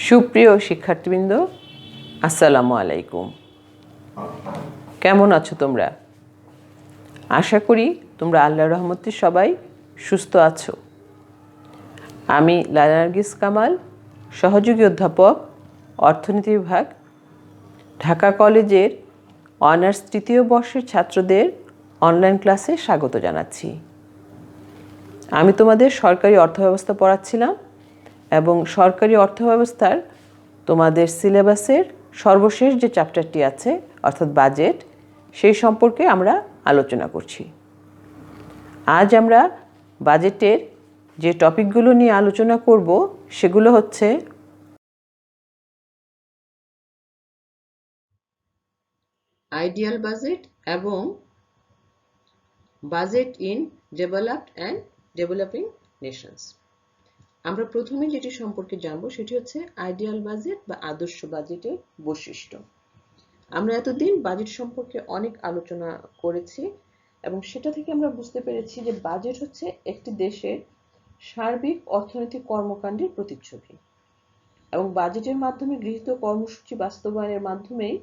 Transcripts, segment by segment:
সুপ্রিয় শিক্ষার্থীবৃন্দ, আসসালামু আলাইকুম। কেমন আছো তোমরা? আশা করি তোমরা আল্লাহর রহমতে সবাই সুস্থ আছো। আমি লায়লা নার্গিস কামাল, সহযোগী অধ্যাপক, অর্থনীতি বিভাগ, ঢাকা কলেজের অনার্স তৃতীয় বর্ষের ছাত্রদের অনলাইন ক্লাসে স্বাগত জানাচ্ছি। আমি তোমাদের সরকারি অর্থব্যবস্থা পড়াচ্ছিলাম এবং সরকারি অর্থব্যবস্থার তোমাদের সিলেবাসের সর্বশেষ যে চ্যাপ্টারটি আছে অর্থাৎ বাজেট, সেই সম্পর্কে আমরা আলোচনা করছি। আজ আমরা বাজেটের যে টপিকগুলো নিয়ে আলোচনা করব সেগুলো হচ্ছে আইডিয়াল বাজেট এবং budget in developed and developing Nations. আমরা প্রথমে যেটি সম্পর্কে জানবো সেটি হচ্ছে আইডিয়াল বাজেট বা আদর্শ বাজেটের বৈশিষ্ট্য। আমরা এতদিন বাজেট সম্পর্কে অনেক আলোচনা করেছি এবং সেটা থেকে আমরা বুঝতে পেরেছি যে বাজেট হচ্ছে একটি দেশের সার্বিক অর্থনৈতিক কর্মকাণ্ডের প্রতিচ্ছবি এবং বাজেটের মাধ্যমে গৃহীত কর্মসূচি বাস্তবায়নের মাধ্যমেই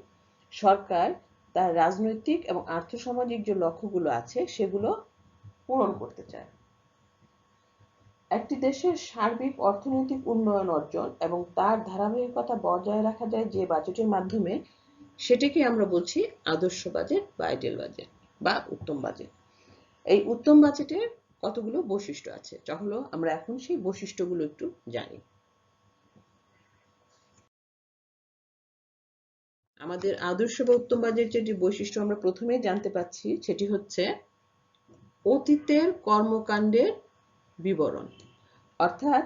সরকার তার রাজনৈতিক এবং আর্থসামাজিক যে লক্ষ্যগুলো আছে সেগুলো পূরণ করতে চায়। একটি দেশের সার্বিক অর্থনৈতিক উন্নয়ন অর্জন এবং তার ধারাবাহিকতা বজায় রাখা যায় যে বাজেটের মাধ্যমে, সেটাকে আমরা বলছি আদর্শ বাজেট বা আইডিয়াল বাজেট বা উত্তম বাজেট। এই উত্তম বাজেটের কতগুলো বৈশিষ্ট্য আছে, চলো আমরা এখন সেই বৈশিষ্ট্যগুলো একটু জানি। আমাদের আদর্শ বা উত্তম বাজেটের যে বৈশিষ্ট্য আমরা প্রথমেই জানতে পাচ্ছি সেটি হচ্ছে অতীতের কর্মকাণ্ডের বিবরণ, অর্থাৎ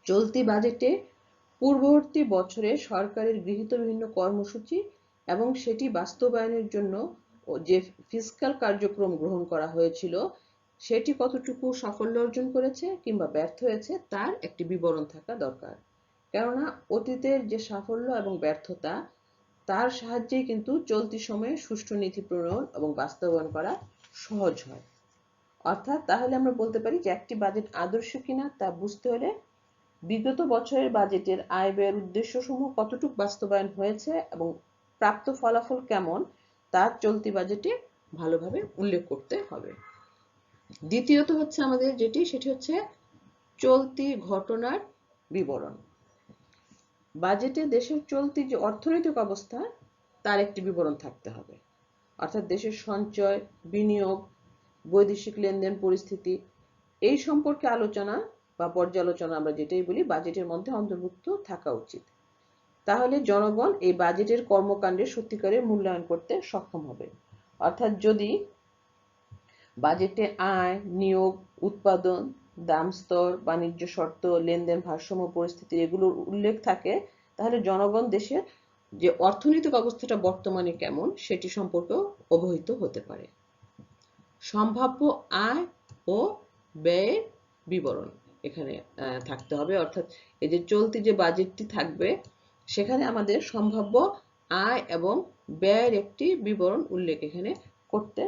চলতি বাজেটে পূর্ববর্তী বছরে সরকারের গৃহীত বিভিন্ন কর্মসূচি এবং সেটি বাস্তবায়নের জন্য যে ফিসক্যাল কার্যক্রম গ্রহণ করা হয়েছিল সেটি কতটুকু সাফল্য অর্জন করেছে কিংবা ব্যর্থ হয়েছে তার একটি বিবরণ থাকা দরকার। কেননা অতীতের যে সাফল্য এবং ব্যর্থতা তার সাহায্যেই কিন্তু চলতি সময়ে সুষ্ঠু নীতি প্রণয়ন এবং বাস্তবায়ন করা সহজ হয়। অর্থাৎ তাহলে আমরা বলতে পারি যে একটি বাজেট আদর্শ কিনা তা বুঝতে হলে বিগত বছরের বাজেটের আয় ব্যয়ের উদ্দেশ্যসমূহ কতটুকু বাস্তবায়ন হয়েছে এবং প্রাপ্ত ফলাফল কেমন তা চলতি বাজেটে ভালোভাবে উল্লেখ করতে হবে। দ্বিতীয়ত হচ্ছে আমাদের সেটি হচ্ছে চলতি ঘটনার বিবরণ। বাজেটে দেশের চলতি যে অর্থনৈতিক অবস্থা তার একটি বিবরণ থাকতে হবে, অর্থাৎ দেশের সঞ্চয়, বিনিয়োগ, বৈদেশিক লেনদেন পরিস্থিতি এই সম্পর্কে আলোচনা বা পর্যালোচনা আমরা যেটাই বলি বাজেটের মধ্যে অন্তর্ভুক্ত থাকা উচিত। তাহলে জনগণ এই বাজেটের কর্মকাণ্ডের সত্যিকারের মূল্যায়ন করতে সক্ষম হবে। অর্থাৎ যদি বাজেটে আয়, নিয়োগ, উৎপাদন, দাম স্তর, বাণিজ্য শর্ত, লেনদেন ভারসাম্য পরিস্থিতি এগুলোর উল্লেখ থাকে, তাহলে জনগণ দেশের যে অর্থনৈতিক অবস্থাটা বর্তমানে কেমন সেটি সম্পর্কেও অবহিত হতে পারে। সম্ভাব্য আয় ও ব্যয়ের বিবরণ এখানে থাকতে হবে, অর্থাৎ এই যে চলতি যে বাজেটটি থাকবে সেখানে আমাদের সম্ভাব্য আয় এবং ব্যয়ের একটি বিবরণ উল্লেখ এখানে করতে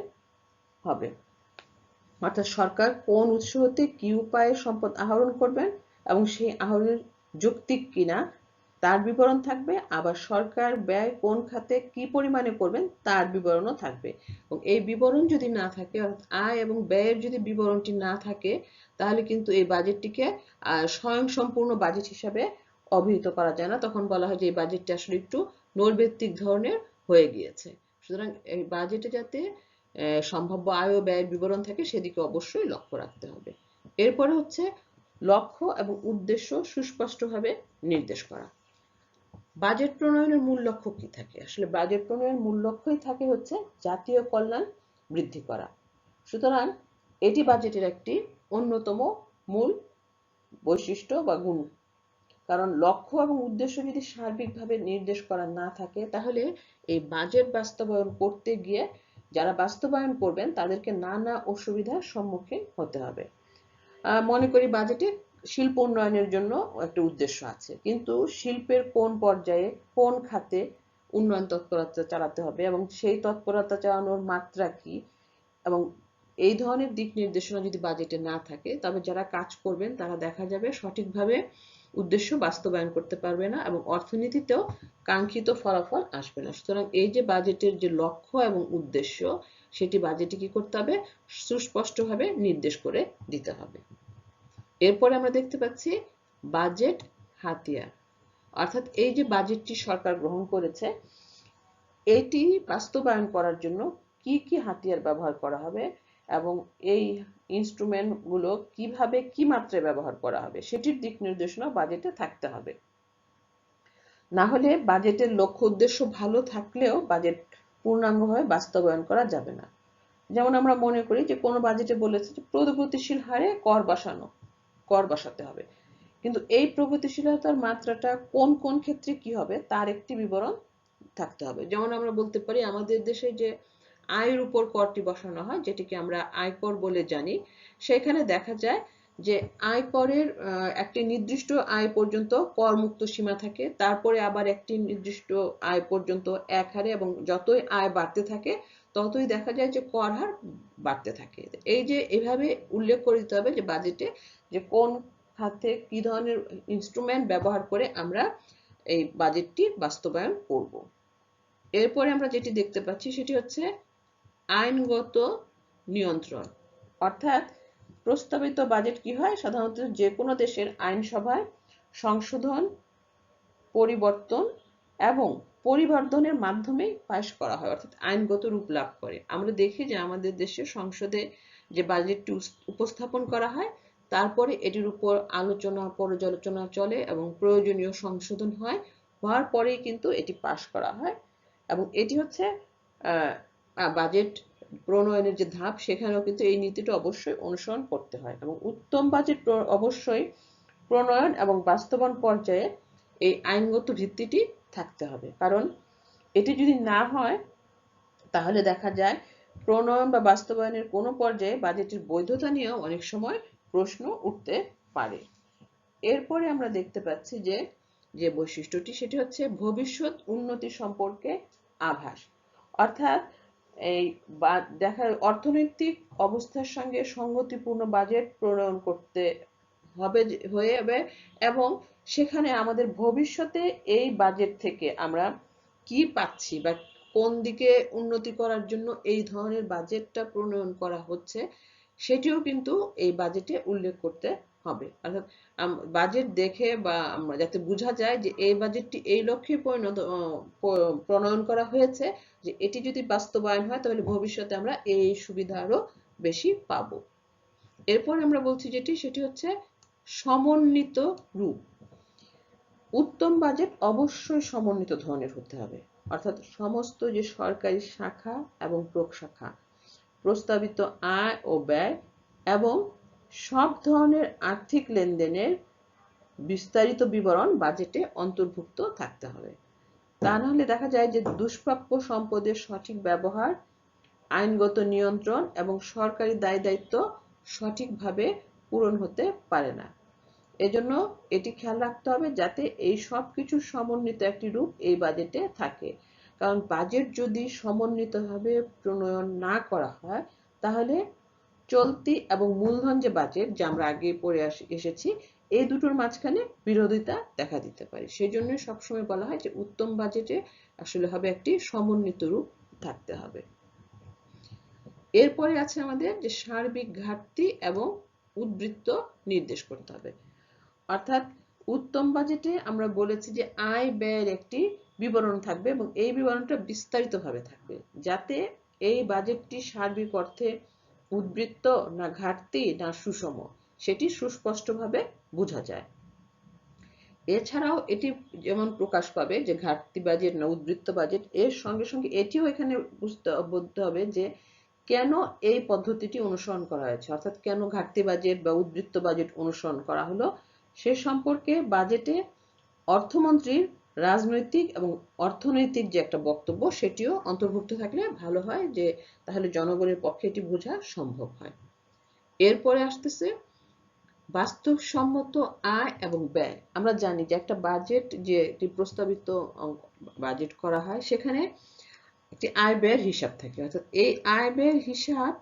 হবে। অর্থাৎ সরকার কোন উৎস হতে কি উপায়ে সম্পদ আহরণ করবেন এবং সেই আহরণের যৌক্তিক কিনা তার বিবরণ থাকবে, আবার সরকার ব্যয় কোন খাতে কি পরিমাণে করবেন তার বিবরণও থাকবে। এবং এই বিবরণ যদি না থাকে, অর্থাৎ আয় এবং ব্যয়ের যদি বিবরণটি না থাকে, তাহলে কিন্তু এই বাজেটটিকে স্বয়ংসম্পূর্ণ বাজেট হিসাবে অভিহিত করা যায় না। তখন বলা হয় যে এই বাজেটটি আসলে একটু নৈর্ব্যক্তিক ধরনের হয়ে গিয়েছে। সুতরাং এই বাজেটে যাতে সম্ভাব্য আয় ও ব্যয়ের বিবরণ থাকে সেদিকে অবশ্যই লক্ষ্য রাখতে হবে। এরপরে হচ্ছে লক্ষ্য এবং উদ্দেশ্য সুস্পষ্টভাবে নির্দেশ করা। বাজেট প্রণয়নের মূল লক্ষ্য কি থাকে? আসলে বাজেট প্রণয়নের মূল লক্ষ্যই থাকে হচ্ছে জাতীয় কল্যাণ বৃদ্ধি করা। সুতরাং এটি বাজেটের একটি অন্যতম মূল বৈশিষ্ট্য বা গুণ। কারণ লক্ষ্য এবং উদ্দেশ্য যদি সার্বিকভাবে নির্দেশ করা না থাকে তাহলে এই বাজেট বাস্তবায়ন করতে গিয়ে যারা বাস্তবায়ন করবেন তাদেরকে নানা অসুবিধার সম্মুখীন হতে হবে। মনে করি বাজেটে শিল্প উন্নয়নের জন্য একটা উদ্দেশ্য আছে, কিন্তু শিল্পের কোন পর্যায়ে কোন খাতে উন্নয়ন তৎপরতা চালাতে হবে এবং সেই তৎপরতা চালানোর মাত্রা কি এবং এই ধরনের দিক নির্দেশনা যদি বাজেটে না থাকে তবে যারা কাজ করবেন তারা দেখা যাবে সঠিকভাবে উদ্দেশ্য বাস্তবায়ন করতে পারবে না এবং অর্থনীতিতেও কাঙ্ক্ষিত ফলাফল আসবে না। সুতরাং এই যে বাজেটের যে লক্ষ্য এবং উদ্দেশ্য, সেটি বাজেটে কি করতে হবে? সুস্পষ্টভাবে নির্দেশ করে দিতে হবে। এরপরে আমরা দেখতে পাচ্ছি বাজেট হাতিয়ার, অর্থাৎ এই যে বাজেটটি সরকার গ্রহণ করেছে, এটি বাস্তবায়ন করার জন্য কি কি হাতিয়ার ব্যবহার করা হবে এবং এই ইনস্ট্রুমেন্টগুলো কিভাবে কি মাত্রায় ব্যবহার করা হবে সেটির দিক নির্দেশনা বাজেটে থাকতে হবে। না হলে বাজেটের লক্ষ্য উদ্দেশ্য ভালো থাকলেও বাজেট পূর্ণাঙ্গভাবে বাস্তবায়ন করা যাবে না। যেমন আমরা মনে করি যে কোনো বাজেটে বলেছে যে প্রগতিশীল হারে কর বসাতে হবে, কিন্তু এই প্রগতিশীলতার মাত্রাটা কোন কোন ক্ষেত্রে কি হবে তার একটি বিবরণ থাকতে হবে। যেমন আমরা বলতে পারি আমাদের দেশে যে আয়ের উপর করটি বসানো হয়, যেটিকে আমরা আয়কর বলে জানি, সেখানে দেখা যায় যে আয়করের একটি নির্দিষ্ট আয় পর্যন্ত করমুক্ত সীমা থাকে, তারপরে আবার একটি নির্দিষ্ট আয় পর্যন্ত এক হারে, এবং যতই আয় বাড়তে থাকে ততই দেখা যায় যে কর হার বাড়তে থাকে। এই যে এভাবে উল্লেখ করে দিতে হবে যে বাজেটে যে কোন খাতে কি ধরনের ইনস্ট্রুমেন্ট ব্যবহার করে আমরা এই বাজেটটি বাস্তবায়ন করব। এরপরে আমরা যেটি দেখতে পাচ্ছি সেটি হচ্ছে আইনগত নিয়ন্ত্রণ, অর্থাৎ প্রস্তাবিত বাজেট কি হয়, সাধারণত যে কোনো দেশের আইনসভায় সংশোধন, পরিবর্তন এবং পরিবর্ধনের মাধ্যমে পাশ করা হয়, অর্থাৎ আইনগত রূপ লাভ করে। আমরা দেখি যে আমাদের দেশে সংসদে যে বাজেটটি উপস্থাপন করা হয়, তারপরে এটির উপর আলোচনা পর্যালোচনা চলে এবং প্রয়োজনীয় সংশোধন হওয়ার পরেই কিন্তু এটি পাশ করা হয়। এবং এটি হচ্ছে বাজেট প্রণয়নের যে ধাপ, সেখানেও কিন্তু এই নীতিটা অবশ্যই অনুসরণ করতে হয়। এবং উত্তম বাজেট অবশ্যই প্রণয়ন এবং বাস্তবায়ন পর্যায়ে এই আইনগত ভিত্তিটি থাকতে হবে, কারণ এটি যদি না হয় তাহলে দেখা যায় প্রণয়ন বা বাস্তবায়নের কোনো পর্যায়ে বাজেটের বৈধতা নিয়েও অনেক সময় প্রশ্ন উঠতে পারে। এরপরে আমরা দেখতে পাচ্ছি যে বৈশিষ্ট্যটি, সেটি হচ্ছে ভবিষ্যৎ উন্নতি সম্পর্কে আভাস, অর্থাৎ এই দেখা অর্থনৈতিক অবস্থার সঙ্গে সঙ্গতিপূর্ণ বাজেট প্রণয়ন করতে হবে এবং সেখানে আমাদের ভবিষ্যতে এই বাজেট থেকে আমরা কি পাচ্ছি বা কোন দিকে উন্নতি করার জন্য এই ধরনের বাজেটটা প্রণয়ন করা হচ্ছে সেটিও কিন্তু এই বাজেটে উল্লেখ করতে হবে। অর্থাৎ বাজেট দেখে বা যাতে বোঝা যায় যে এই বাজেটটি এই লক্ষ্যে প্রণয়ন করা হয়েছে, যে এটি যদি বাস্তবায়ন হয় তাহলে ভবিষ্যতে আমরা এই সুবিধা আরো বেশি পাবো। এরপর আমরা বলছি সেটি হচ্ছে সমন্বিত রূপ। উত্তম বাজেট অবশ্যই সমন্বিত ধরনের হতে হবে, অর্থাৎ সমস্ত যে সরকারি শাখা এবং প্রশাখা, প্রস্তাবিত আয় ও ব্যয় এবং সব ধরনের আর্থিক লেনদেনের বিস্তারিত বিবরণ বাজেটে অন্তর্ভুক্ত থাকতে হবে। তা নাহলে দেখা যায় যে দুষ্প্রাপ্য সম্পদের সঠিক ব্যবহার, আইনগত নিয়ন্ত্রণ এবং সরকারি দায়-দায়িত্ব সঠিকভাবে পূরণ হতে পারে না। এজন্য এটি খেয়াল রাখতে হবে যাতে এই সব কিছুর সমন্বিত একটি রূপ এই বাজেটে থাকে, কারণ বাজেট যদি সমন্বিতভাবে প্রণয়ন না করা হয় তাহলে চলতি এবং মূলধন যে বাজেট, যা আমরা আগে পড়ে এসেছি, এই দুটোর মাঝখানে বিরোধিতা দেখা দিতে পারে। সেই জন্য সবসময় বলা হয় যে উত্তম বাজেটে আসলে হবে একটি সমন্বিত রূপ থাকতে হবে। এরপরে আছে আমাদের যে সার্বিক ঘাটতি এবং উদ্বৃত্ত নির্দেশ করতে হবে, অর্থাৎ উত্তম বাজেটে আমরা বলেছি যে আয় ব্যয়ের একটি বিবরণ থাকবে এবং এই বিবরণটা বিস্তারিতভাবে থাকবে, যাতে এই বাজেটটি সার্বিক অর্থে উদ্বৃত্ত না ঘাটতি না সুষম সেটি সুস্পষ্টভাবে বোঝা যায়। এছাড়াও এটি যেমন প্রকাশ পাবে যে ঘাটতি বাজেট না উদ্বৃত্ত বাজেট, এর সঙ্গে সঙ্গে এটিও এখানে বুঝতে হবে যে কেন এই পদ্ধতিটি অনুসরণ করা হয়েছে, অর্থাৎ কেন ঘাটতি বাজেট বা উদ্বৃত্ত বাজেট অনুসরণ করা হলো সে সম্পর্কে বাজেটে অর্থমন্ত্রীর রাজনৈতিক এবং অর্থনৈতিক যে একটা বক্তব্য সেটিও অন্তর্ভুক্ত থাকলে ভালো হয়, যে তাহলে জনগণের পক্ষে এটি বোঝা সম্ভব হয়। এরপরে আসতেছে বাস্তবসম্মত আয় এবং ব্যয়। আমরা জানি যে একটা বাজেট, যে একটি প্রস্তাবিত বাজেট করা হয়, সেখানে একটি আয় ব্যয়ের হিসাব থাকে, অর্থাৎ এই আয় ব্যয়ের হিসাব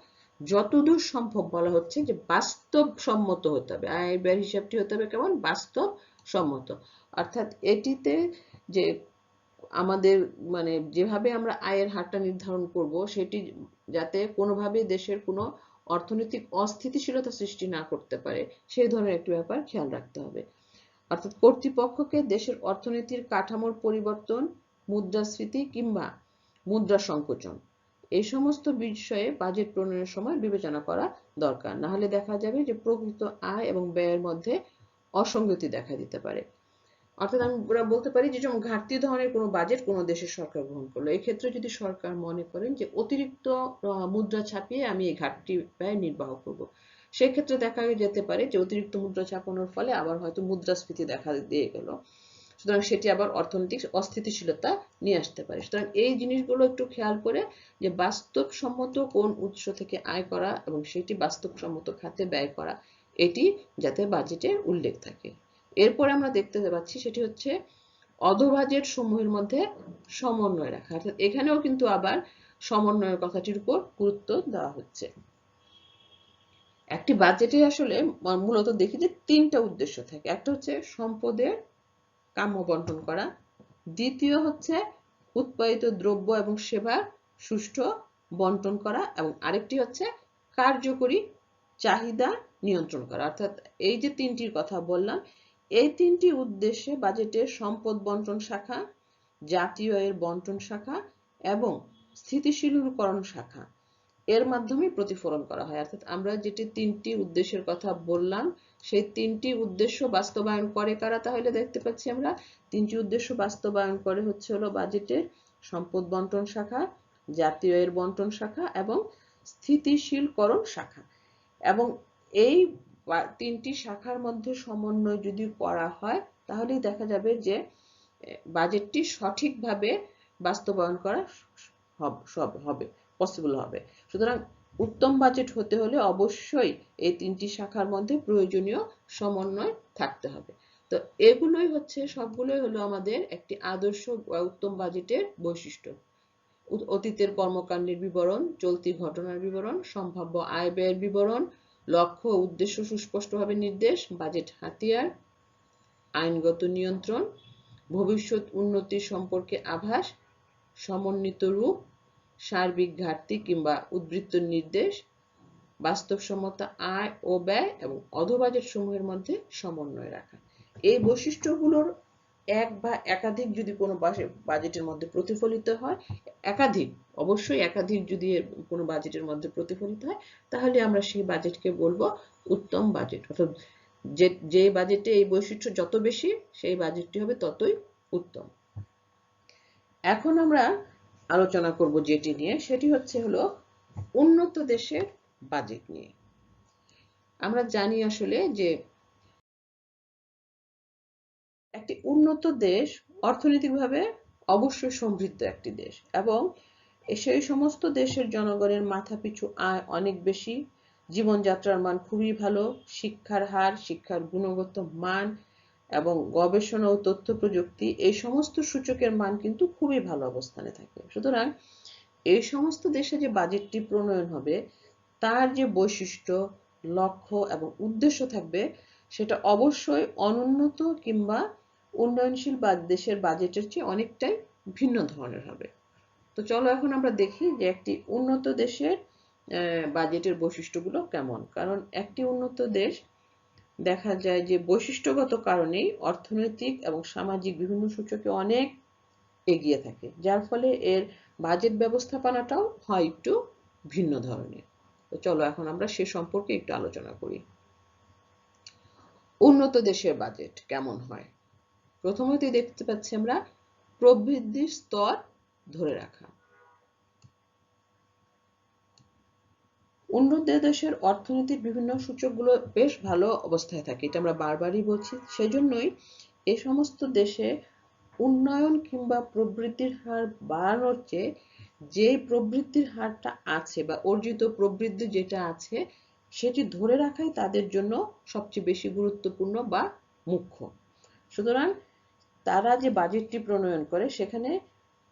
যতদূর সম্ভব বলা হচ্ছে যে বাস্তবসম্মত হতে হবে। আয় ব্যয়ের হিসাবটি হতে হবে কেমন? বাস্তব সম্মত। অর্থাৎ এটিতে যে আমাদের মানে যেভাবে আমরা আয়ের হারটা নির্ধারণ করব সেটি যাতে কোনোভাবে দেশের কোনো অর্থনৈতিক অস্থিতিশীলতা সৃষ্টি না করতে পারে সেই ধরনের একটি ব্যাপার খেয়াল রাখতে হবে। অর্থাৎ কর্তৃপক্ষকে দেশের অর্থনীতির কাঠামোর পরিবর্তন, মুদ্রাস্ফীতি কিংবা মুদ্রা সংকোচন এই সমস্ত বিষয়ে বাজেট প্রণয়নের সময় বিবেচনা করা দরকার। না হলে দেখা যাবে যে প্রকৃত আয় এবং ব্যয়ের মধ্যে অসঙ্গতি দেখা দিতে পারে। অর্থাৎ আমরা বলতে পারি যে যেমন ঘাটতি ধরনের কোনো বাজেট কোনো দেশের সরকার গ্রহণ করলো, এক্ষেত্রে যদি সরকার মনে করেন যে অতিরিক্ত মুদ্রা ছাপিয়ে আমি এই ঘাটতি ব্যয় নির্বাহ করব, সেক্ষেত্রে দেখা যেতে পারে যে অতিরিক্ত মুদ্রা ছাপানোর ফলে আবার হয়তো মুদ্রাস্ফীতি দেখা দিয়ে গেল, সুতরাং সেটি আবার অর্থনৈতিক অস্থিতিশীলতা নিয়ে আসতে পারে। সুতরাং এই জিনিসগুলো একটু খেয়াল করে যে বাস্তবসম্মত কোন উৎস থেকে আয় করা এবং সেটি বাস্তবসম্মত খাতে ব্যয় করা, এটি যাতে বাজেটে উল্লেখ থাকে। এরপর আমরা দেখতে পাচ্ছি সেটি হচ্ছে অধোবাজেট সমূহের মধ্যে সমন্বয় রাখা। অর্থাৎ এখানেও কিন্তু আবার সমন্বয়ের কথাটির উপর গুরুত্ব দেওয়া হচ্ছে। একটি বাজেটে আসলে মূলত দেখি যে তিনটা উদ্দেশ্য থাকে। একটা হচ্ছে সম্পদের কাম্য বন্টন করা, দ্বিতীয় হচ্ছে উৎপাদিত দ্রব্য এবং সেবার সুষ্ঠু বন্টন করা, এবং আরেকটি হচ্ছে কার্যকরী চাহিদা নিয়ন্ত্রণ করা। অর্থাৎ এই যে তিনটির কথা বললাম, এই তিনটি উদ্দেশ্যে বাজেটের সম্পদ বন্টন শাখা, জাতীয় আয়ের বন্টন শাখা এবং স্থিতিশীলকরণ শাখা এর মাধ্যমে প্রতিফলন করা হয়। অর্থাৎ আমরা যেটি তিনটি উদ্দেশ্যের কথা বললাম সেই তিনটি উদ্দেশ্য বাস্তবায়ন করে কারা, তাহলে দেখতে পাচ্ছি আমরা তিনটি উদ্দেশ্য বাস্তবায়ন করে হচ্ছে হলো বাজেটের সম্পদ বন্টন শাখা, জাতীয় আয়ের বন্টন শাখা এবং স্থিতিশীলকরণ শাখা। এবং এই তিনটি শাখার মধ্যে সমন্বয় যদি করা হয় তাহলেই দেখা যাবে যে বাজেটটি সঠিকভাবে বাস্তবায়ন করা হবে, পসিবল হবে। সুতরাং উত্তম বাজেট হতে হলে অবশ্যই এই তিনটি শাখার মধ্যে প্রয়োজনীয় সমন্বয় থাকতে হবে। তো এগুলোই হচ্ছে সবগুলোই হলো আমাদের একটি আদর্শ উত্তম বাজেটের বৈশিষ্ট্য। অতীতের কর্মকাণ্ডের বিবরণ, চলতি ঘটনার বিবরণ, সম্ভাব্য আয় ব্যয়ের বিবরণ, লক্ষ্য ও উদ্দেশ্য সুস্পষ্টভাবে নির্দেশ, বাজেট হাতিয়ার, আইনগত নিয়ন্ত্রণ, ভবিষ্যৎ উন্নতি সম্পর্কে আভাস, সমন্বিত রূপ, সার্বিক ঘাটতি কিংবা উদ্বৃত্ত নির্দেশ, বাস্তবসম্মত আয় ও ব্যয় এবং অধোবাজেট সমূহের মধ্যে সমন্বয় রাখা। এই বৈশিষ্ট্যগুলোর এক বা একাধিক যদি কোনো বাজেটের মধ্যে প্রতিফলিত হয়, অবশ্যই একাধিক যদি কোনো বাজেটের মধ্যে প্রতিফলিত হয় তাহলে আমরা সেই বাজেটকে বলবো উত্তম বাজেট। অর্থাৎ যে বাজেটে এই বৈশিষ্ট্য যত বেশি সেই বাজেটটি হবে ততই উত্তম। এখন আমরা আলোচনা করব যেটি নিয়ে, সেটি হচ্ছে হলো উন্নত দেশের বাজেট নিয়ে। আমরা জানি আসলে যে একটি উন্নত দেশ অর্থনৈতিকভাবে অবশ্যই সমৃদ্ধ একটি দেশ, এবং সেই সমস্ত দেশের জনগণের মাথাপিছু আয় অনেক বেশি, জীবনযাত্রার মান খুবই ভালো, শিক্ষার হার, শিক্ষার গুণগত মান এবং গবেষণা ও তথ্য প্রযুক্তি এই সমস্ত সূচকের মান কিন্তু খুবই ভালো অবস্থানে থাকে। সুতরাং এই সমস্ত দেশে যে বাজেটটি প্রণয়ন হবে তার যে বৈশিষ্ট্য, লক্ষ্য এবং উদ্দেশ্য থাকবে সেটা অবশ্যই অনুন্নত কিংবা উন্নয়নশীল দেশের বাজেটের চেয়ে অনেকটাই ভিন্ন ধরনের হবে। তো চলো এখন আমরা দেখি যে একটি উন্নত দেশের বাজেটের বৈশিষ্ট্যগুলো কেমন। কারণ একটি উন্নত দেশ দেখা যায় যে বৈশিষ্ট্যগত কারণেই অর্থনৈতিক এবং সামাজিক বিভিন্ন সূচকে অনেক এগিয়ে থাকে, যার ফলে এর বাজেট ব্যবস্থাপনাটাও হয় একটু ভিন্ন ধরনের। তো চলো এখন আমরা সে সম্পর্কে একটু আলোচনা করি। উন্নত দেশের বাজেট কেমন হয়? প্রথমতই দেখতে পাচ্ছি আমরা প্রবৃদ্ধির স্তর ধরে রাখা। উন্নত দেশের অর্থনীতির বিভিন্ন সূচকগুলো বেশ ভালো অবস্থায় থাকে, এটা আমরা বারবারই বলছি। সেজন্যই এই সমস্ত দেশে উন্নয়ন কিংবা প্রবৃদ্ধির হার বাড়ানোর চেয়ে যে প্রবৃদ্ধির হারটা আছে বা অর্জিত প্রবৃদ্ধি যেটা আছে সেটি ধরে রাখাই তাদের জন্য সবচেয়ে বেশি গুরুত্বপূর্ণ বা মুখ্য। সুতরাং তারা যে বাজেটটি প্রণয়ন করে সেখানে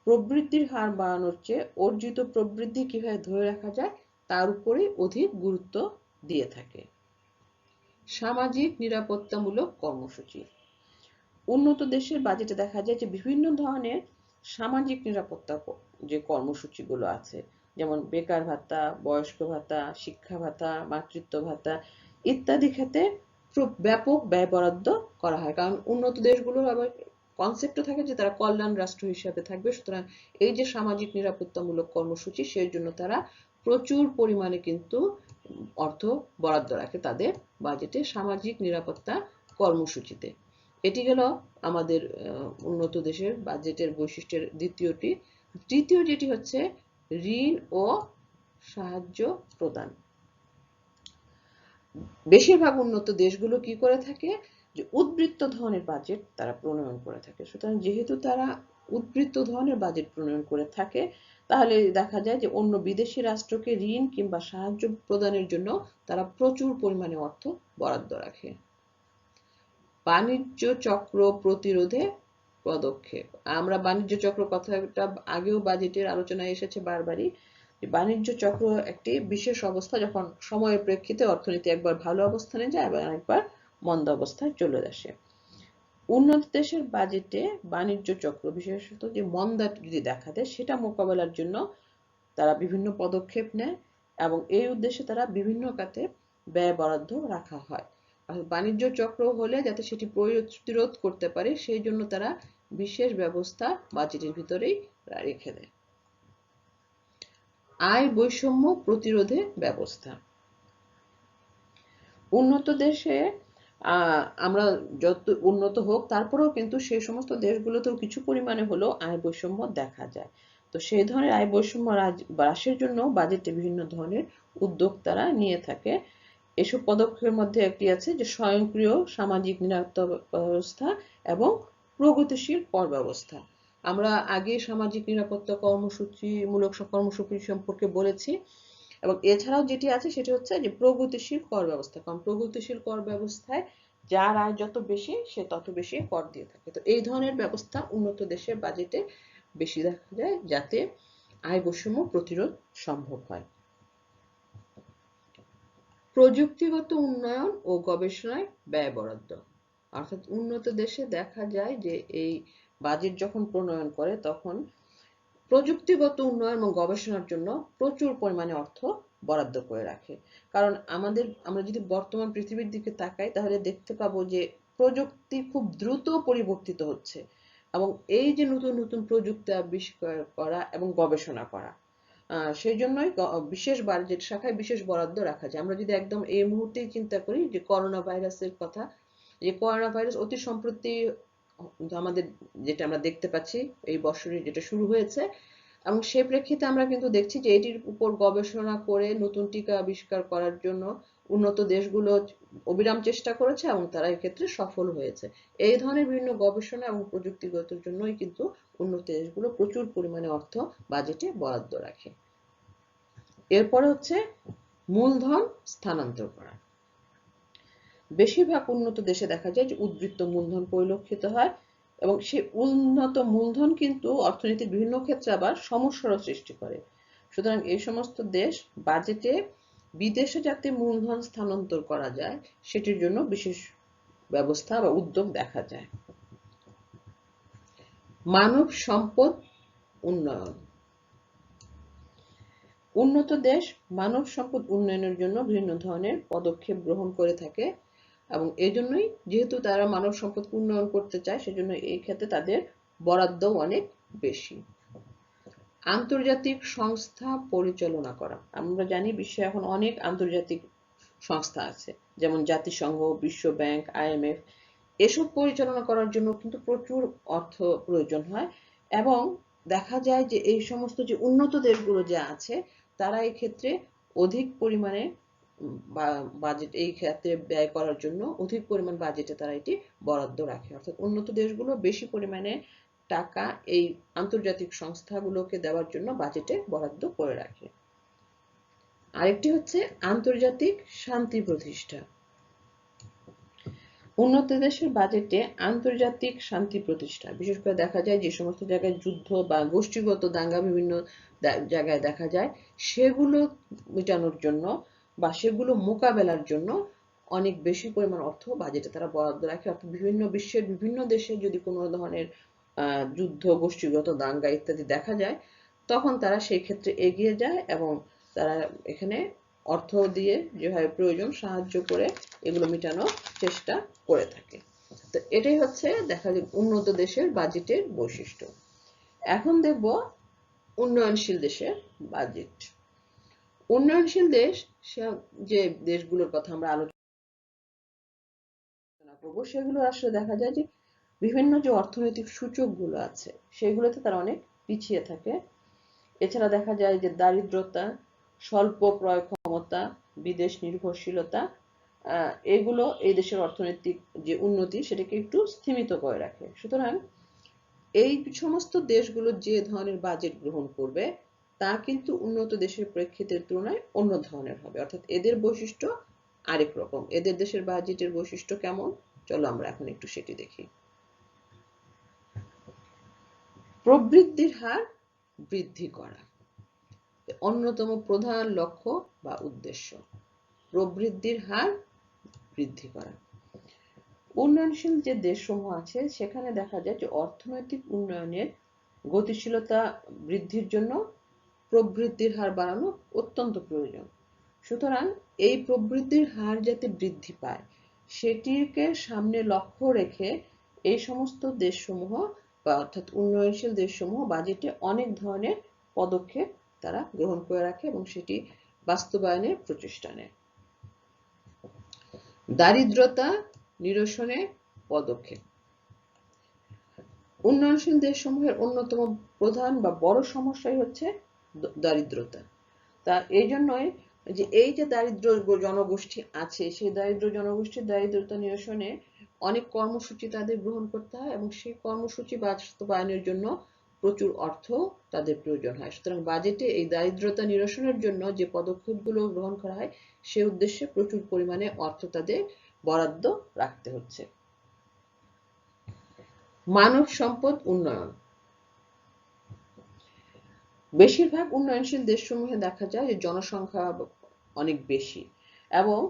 প্রবৃদ্ধির হার বাড়ানোর চেয়ে অর্জিত প্রবৃদ্ধি কিভাবে ধরে রাখা যায় তার উপরে অধিক গুরুত্ব দিয়ে থাকে। সামাজিক নিরাপত্তামূলক কর্মসূচি। উন্নত দেশের বাজেটে দেখা যায় যে বিভিন্ন ধরনের সামাজিক নিরাপত্তা যে কর্মসূচিগুলো আছে, যেমন বেকার ভাতা, বয়স্ক ভাতা, শিক্ষা ভাতা, মাতৃত্ব ভাতা ইত্যাদি ক্ষেত্রে ব্যাপক ব্যয় বরাদ্দ করা হয়। কারণ উন্নত দেশগুলোর আবার কনসেপ্টও থাকে যে তারা কল্যাণ রাষ্ট্র হিসাবে থাকবে, সুতরাং এই যে সামাজিক নিরাপত্তামূলক কর্মসূচি সেই জন্য তারা প্রচুর পরিমাণে কিন্তু অর্থ বরাদ্দ রাখে তাদের বাজেটে সামাজিক নিরাপত্তা কর্মসূচিতে। এটি গেল আমাদের উন্নত দেশের বাজেটের বৈশিষ্ট্যের দ্বিতীয়টি। তৃতীয় যেটি হচ্ছে ঋণ ও সাহায্য প্রদান। বেশিরভাগ উন্নত দেশগুলো কি করে থাকে, যে উদ্বৃত্ত ধরনের বাজেট তারা প্রণয়ন করে থাকে। সুতরাং যেহেতু তারা উদ্বৃত্ত ধরনের বাজেট প্রণয়ন করে থাকে, তাহলে দেখা যায় যে অন্য বিদেশি রাষ্ট্রকে ঋণ কিংবা সাহায্য প্রদানের জন্য তারা প্রচুর পরিমাণে অর্থ বরাদ্দ রাখে। বাণিজ্য চক্র প্রতিরোধে পদক্ষেপ। আমরা বাণিজ্য চক্র কথাটা আগেও বাজেটের আলোচনায় এসেছে বারবারই। বাণিজ্য চক্র একটি বিশেষ অবস্থা, যখন সময়ের প্রেক্ষিতে অর্থনীতি একবার ভালো অবস্থানে যায় এবং একবার মন্দ অবস্থায় চলে আসে। উন্নত দেশের বাজেটে বাণিজ্য চক্র বিশেষত যে মন্দা যদি দেখা দেয় সেটা মোকাবেলার জন্য তারা বিভিন্ন পদক্ষেপ নেয় এবং এই উদ্দেশ্যে তারা বিভিন্ন খাতে ব্যয় বরাদ্দ রাখা হয়। বাণিজ্য চক্র হলে যাতে সেটি প্রতিরোধ করতে পারে সেই জন্য তারা বিশেষ ব্যবস্থা বাজেটের ভিতরেই রেখে দেয়। আয় বৈষম্য প্রতিরোধে ব্যবস্থা। উন্নত দেশে আমরা যত উন্নত হোক তারপরেও কিন্তু সেই সমস্ত দেশগুলোতেও কিছু পরিমাণে হলেও আয় বৈষম্য দেখা যায়। তো সেই ধরনের আয় বৈষম্য হ্রাসের জন্য বাজেটে বিভিন্ন ধরনের উদ্যোগ তারা নিয়ে থাকে। এসব পদক্ষেপের মধ্যে একটি আছে যে স্বয়ংক্রিয় সামাজিক নিরাপত্তা ব্যবস্থা এবং প্রগতিশীল কর ব্যবস্থা। আমরা আগে সামাজিক নিরাপত্তা কর্মসূচিমূলক কর্মসূচি সম্পর্কে বলেছি, এবং এছাড়াও যেটি আছে সেটি হচ্ছে যে প্রগতিশীল কর ব্যবস্থা। কারণ প্রগতিশীল কর ব্যবস্থায় যার আয় যত বেশি সে তত বেশি কর দিয়ে থাকে। তো এই ধরনের ব্যবস্থা উন্নত দেশের বাজেটে বেশি দেখা যায় যাতে আয় বৈষম্য প্রতিরোধ সম্ভব হয়। প্রযুক্তিগত উন্নয়ন ও গবেষণায় ব্যয় বরাদ্দ। অর্থাৎ উন্নত দেশে দেখা যায় যে এই বাজেট যখন প্রণয়ন করে তখন প্রযুক্তিগত উন্নয়ন এবং গবেষণার জন্য প্রচুর পরিমাণে অর্থ বরাদ্দ করে রাখে। কারণ আমরা যদি বর্তমান পৃথিবীর দিকে তাকাই তাহলে দেখতে পাবো যে প্রযুক্তি খুব দ্রুত পরিবর্তিত হচ্ছে, এবং এই যে নতুন নতুন প্রযুক্তি আবিষ্কার করা এবং গবেষণা করা, সেই জন্যই বিশেষ বাজেট শাখায় বিশেষ বরাদ্দ রাখা যায়। আমরা যদি একদম এই মুহূর্তেই চিন্তা করি যে করোনা ভাইরাসের কথা, যে করোনা ভাইরাস অতি সম্প্রতি আমাদের যেটা আমরা দেখতে পাচ্ছি এই বছরে যেটা শুরু হয়েছে, এবং সেই প্রেক্ষিতে আমরা কিন্তু দেখছি যে এটির উপর গবেষণা করে নতুন টিকা আবিষ্কার করার জন্য উন্নত দেশগুলো অবিরাম চেষ্টা করেছে এবং তারা এক্ষেত্রে সফল হয়েছে। এই ধরনের বিভিন্ন গবেষণা এবং প্রযুক্তিগত জন্যই কিন্তু উন্নত দেশগুলো প্রচুর পরিমাণে অর্থ বাজেটে বরাদ্দ রাখে। এরপরে হচ্ছে মূলধন স্থানান্তর করা। বেশিরভাগ উন্নত দেশে দেখা যায় যে উদ্বৃত্ত মূলধন পরিলক্ষিত হয়, এবং সেই উন্নত মূলধন কিন্তু অর্থনীতির বিভিন্ন ক্ষেত্রে আবার সমস্যারও সৃষ্টি করে। সুতরাং এই সমস্ত দেশ বাজেটে বিদেশে যাতে মূলধন স্থানান্তর করা যায় সেটির জন্য বিশেষ ব্যবস্থা বা উদ্যোগ দেখা যায়। মানব সম্পদ উন্নয়ন। উন্নত দেশ মানব সম্পদ উন্নয়নের জন্য বিভিন্ন ধরনের পদক্ষেপ গ্রহণ করে থাকে, এবং এই জন্যই যেহেতু তারা মানব সম্পদ উন্নয়ন করতে চায় সেজন্য এই ক্ষেত্রে তাদের বরাদ্দ অনেক বেশি। আন্তর্জাতিক সংস্থা পরিচালনা করা। আমরা জানি বিশ্বে এখন অনেক আন্তর্জাতিক সংস্থা আছে, যেমন জাতিসংঘ, বিশ্ব ব্যাংক, IMF। এসব পরিচালনা করার জন্য কিন্তু প্রচুর অর্থ প্রয়োজন হয়, এবং দেখা যায় যে এই সমস্ত যে উন্নত দেশগুলো যে আছে তারা এই ক্ষেত্রে অধিক পরিমাণে বাজেট এই ক্ষেত্রে ব্যয় করার জন্য অধিক পরিমাণ বাজেটে তারা এটি বরাদ্দ রাখে। অর্থাৎ উন্নত দেশগুলো বেশি পরিমাণে টাকা এই আন্তর্জাতিক সংস্থাগুলোকে দেওয়ার জন্য বাজেটে বরাদ্দ করে রাখে। আরেকটি হচ্ছে আন্তর্জাতিক শান্তি প্রতিষ্ঠা। উন্নত দেশের বাজেটে আন্তর্জাতিক শান্তি প্রতিষ্ঠা, বিশেষ করে দেখা যায় যে সমস্ত জায়গায় যুদ্ধ বা গোষ্ঠীগত দাঙ্গা বিভিন্ন জায়গায় দেখা যায়, সেগুলো মেটানোর জন্য বা সেগুলো মোকাবেলার জন্য অনেক বেশি পরিমাণ অর্থ বাজেটে তারা বরাদ্দ রাখে। অর্থাৎ বিভিন্ন বিশ্বের বিভিন্ন দেশে যদি কোনো ধরনের যুদ্ধ, গোষ্ঠীগত দাঙ্গা ইত্যাদি দেখা যায়, তখন তারা সেই ক্ষেত্রে এগিয়ে যায় এবং তারা এখানে অর্থ দিয়ে যেভাবে প্রয়োজন সাহায্য করে এগুলো মেটানোর চেষ্টা করে থাকে। তো এটাই হচ্ছে দেখা যায় উন্নত দেশের বাজেটের বৈশিষ্ট্য। এখন দেখব উন্নয়নশীল দেশের বাজেট। উন্নয়নশীল দেশ, যে দেশগুলোর কথা আমরা আলোচনা করবো, সেগুলো আসলে দেখা যায় যে বিভিন্ন যে অর্থনৈতিক সূচকগুলো আছে সেগুলোতে তারা অনেক পিছিয়ে থাকে। এছাড়া দেখা যায় যে দারিদ্রতা, স্বল্প ক্রয় ক্ষমতা, বিদেশ নির্ভরশীলতা, এগুলো এই দেশের অর্থনৈতিক যে উন্নতি সেটাকে একটু স্থিমিত করে রাখে। সুতরাং এই সমস্ত দেশগুলো যে ধরনের বাজেট গ্রহণ করবে তা কিন্তু উন্নত দেশের প্রেক্ষিতের তুলনায় অন্য ধরনের হবে। অর্থাৎ এদের বৈশিষ্ট্য আরেক রকম। এদের দেশের বাজেটের বৈশিষ্ট্য কেমন, চলো আমরা এখন একটু সেটি দেখি। প্রবৃদ্ধির হার বৃদ্ধি করা অন্যতম প্রধান লক্ষ্য বা উদ্দেশ্য। প্রবৃদ্ধির হার বৃদ্ধি করা। উন্নয়নশীল যে দেশসমূহ আছে সেখানে দেখা যায় যে অর্থনৈতিক উন্নয়নের গতিশীলতা বৃদ্ধির জন্য প্রবৃদ্ধির হার বাড়ানো অত্যন্ত প্রয়োজন। সুতরাং এই প্রবৃদ্ধির হার যাতে বৃদ্ধি পায় সেটিকে সামনে লক্ষ্য রেখে এই সমস্ত দেশসমূহ বা অর্থাৎ উন্নয়নশীল দেশসমূহ বাজেটে অনেক ধরনের পদক্ষেপ তারা গ্রহণ করে রাখে এবং সেটি বাস্তবায়নের প্রচেষ্টা নেয়। দারিদ্রতা নিরসনে পদক্ষেপ। উন্নয়নশীল দেশসমূহের অন্যতম প্রধান বা বড় সমস্যাই হচ্ছে দারিদ্রতা। তা এই জন্যই যে এই যে দারিদ্র জনগোষ্ঠী আছে সেই দারিদ্র জনগোষ্ঠীর দারিদ্রতা নিরসনে অনেক কর্মসূচি তাদের গ্রহণ করতে হয় এবং সেই কর্মসূচি বাস্তবায়নের জন্য প্রচুর অর্থ তাদের প্রয়োজন হয়। সুতরাং বাজেটে এই দারিদ্রতা নিরসনের জন্য যে পদক্ষেপগুলো গ্রহণ করা হয় সে উদ্দেশ্যে প্রচুর পরিমাণে অর্থ তাদের বরাদ্দ রাখতে হচ্ছে। মানব সম্পদ উন্নয়ন। বেশিরভাগ উন্নয়নশীল দেশসমূহে দেখা যায় যে জনসংখ্যা অনেক বেশি এবং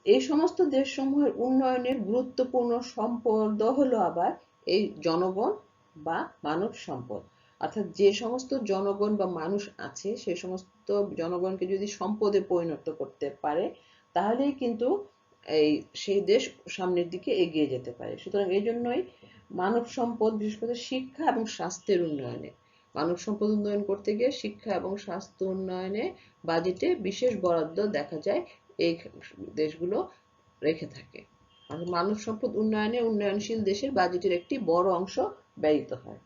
এই সমস্ত দেশসমূহের উন্নয়নের গুরুত্বপূর্ণ সম্পদ হলো আবার এই জনগণ বা মানব সম্পদ। অর্থাৎ যে সমস্ত জনগণ বা মানুষ আছে সেই সমস্ত জনগণকে যদি সম্পদে পরিণত করতে পারে তাহলেই কিন্তু সেই দেশ সামনের দিকে এগিয়ে যেতে পারে। সুতরাং এই জন্যই মানব সম্পদ, বিশেষ করে শিক্ষা এবং স্বাস্থ্যের উন্নয়নে, মানব সম্পদ উন্নয়ন করতে গিয়ে শিক্ষা এবং স্বাস্থ্য উন্নয়নে বাজেটে বিশেষ বরাদ্দ দেখা যায় এই দেশগুলো রেখে থাকে। আর মানব সম্পদ উন্নয়নে উন্নয়নশীল দেশের বাজেটের একটি বড় অংশ ব্যয়িত হয়।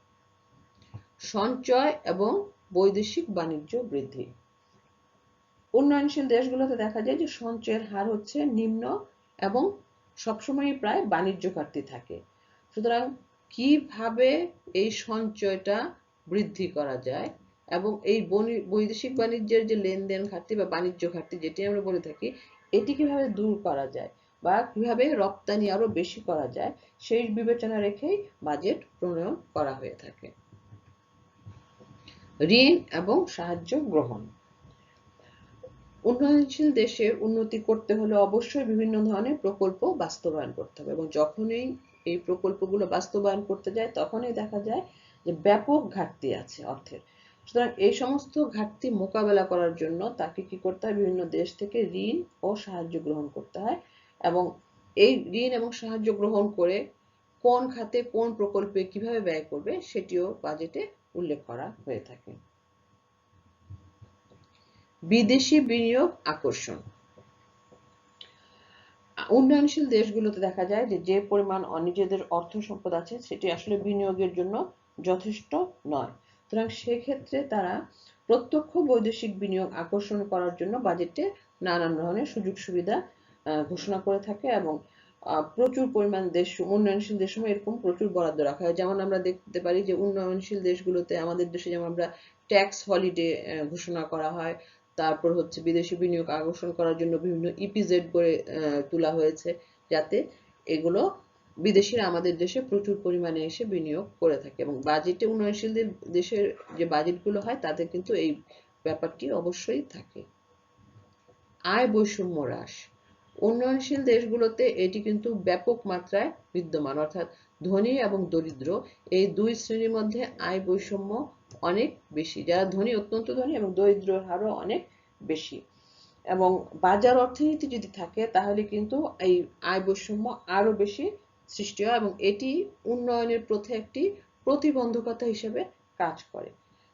সঞ্চয় এবং বৈদেশিক বাণিজ্য বৃদ্ধি। উন্নয়নশীল দেশগুলোতে দেখা যায় যে সঞ্চয়ের হার হচ্ছে নিম্ন এবং সবসময় প্রায় বাণিজ্য ঘাটতি থাকে। সুতরাং কিভাবে এই সঞ্চয়টা বৃদ্ধি করা যায় এবং এই বৈদেশিক বাণিজ্যের যে লেনদেন ঘাটতি বা বাণিজ্য ঘাটতি যেটি আমরা বলে থাকি এটি কিভাবে দূর করা যায় বা কিভাবে রপ্তানি আরো বেশি করা যায় সেই বিবেচনা রেখেই বাজেট প্রণয়ন করা হয়ে থাকে। ঋণ এবং সাহায্য গ্রহণ। উন্নয়নশীল দেশের উন্নতি করতে হলে অবশ্যই বিভিন্ন ধরনের প্রকল্প বাস্তবায়ন করতে হবে এবং যখনই এই প্রকল্পগুলো বাস্তবায়ন করতে যায় তখনই দেখা যায় যে ব্যাপক ঘাটতি আছে অর্থের। সুতরাং এই সমস্ত ঘাটতি মোকাবেলা করার জন্য তাকে কি করতে হয়, বিভিন্ন দেশ থেকে ঋণ ও সাহায্য গ্রহণ করতে হয় এবং এই ঋণ এবং সাহায্য গ্রহণ করে কোন খাতে কোন প্রকল্পে কিভাবে ব্যয় করবে সেটিও বাজেটে উল্লেখ করা হয়ে থাকে। বিদেশি বিনিয়োগ আকর্ষণ। উন্নয়নশীল দেশগুলোতে দেখা যায় যে পরিমাণ নিজেদের অর্থ সম্পদ আছে সেটি আসলে বিনিয়োগের জন্য যথেষ্ট নয়। সুতরাং সেক্ষেত্রে তারা প্রত্যক্ষ বৈদেশিক বিনিয়োগ আকর্ষণ করার জন্য বাজেটে নানান ধরনের সুযোগ সুবিধা ঘোষণা করে থাকে এবং প্রচুর পরিমাণ উন্নয়নশীল দেশসমূহ এরকম প্রচুর বরাদ্দ রাখা হয়। যেমন আমরা দেখতে পারি যে উন্নয়নশীল দেশগুলোতে আমাদের দেশে যেমন আমরা ট্যাক্স হলিডে ঘোষণা করা হয়, তারপর হচ্ছে বিদেশি বিনিয়োগ আকর্ষণ করার জন্য বিভিন্ন ইপিজেড করে তোলা হয়েছে যাতে এগুলো বিদেশিরা আমাদের দেশে প্রচুর পরিমাণে এসে বিনিয়োগ করে থাকে এবং বাজেটে উন্নয়নশীল দেশের যে বাজেটগুলো হয় তাতে কিন্তু এই ব্যাপারটি অবশ্যই থাকে। আয় বৈষম্য হ্রাস। উন্নয়নশীল দেশগুলোতে এটি কিন্তু ব্যাপক মাত্রায় বিদ্যমান, অর্থাৎ ধনী এবং দরিদ্র এই দুই শ্রেণীর মধ্যে আয় বৈষম্য অনেক বেশি। যারা ধনী অত্যন্ত ধনী এবং দরিদ্রের হারও অনেক বেশি। এবং বাজার অর্থনীতি যদি থাকে তাহলে কিন্তু এই আয় বৈষম্য আরো বেশি সৃষ্টি হয় এবং এটি উন্নয়নের পথে একটি প্রতিবন্ধকতা হিসেবে কাজ করে।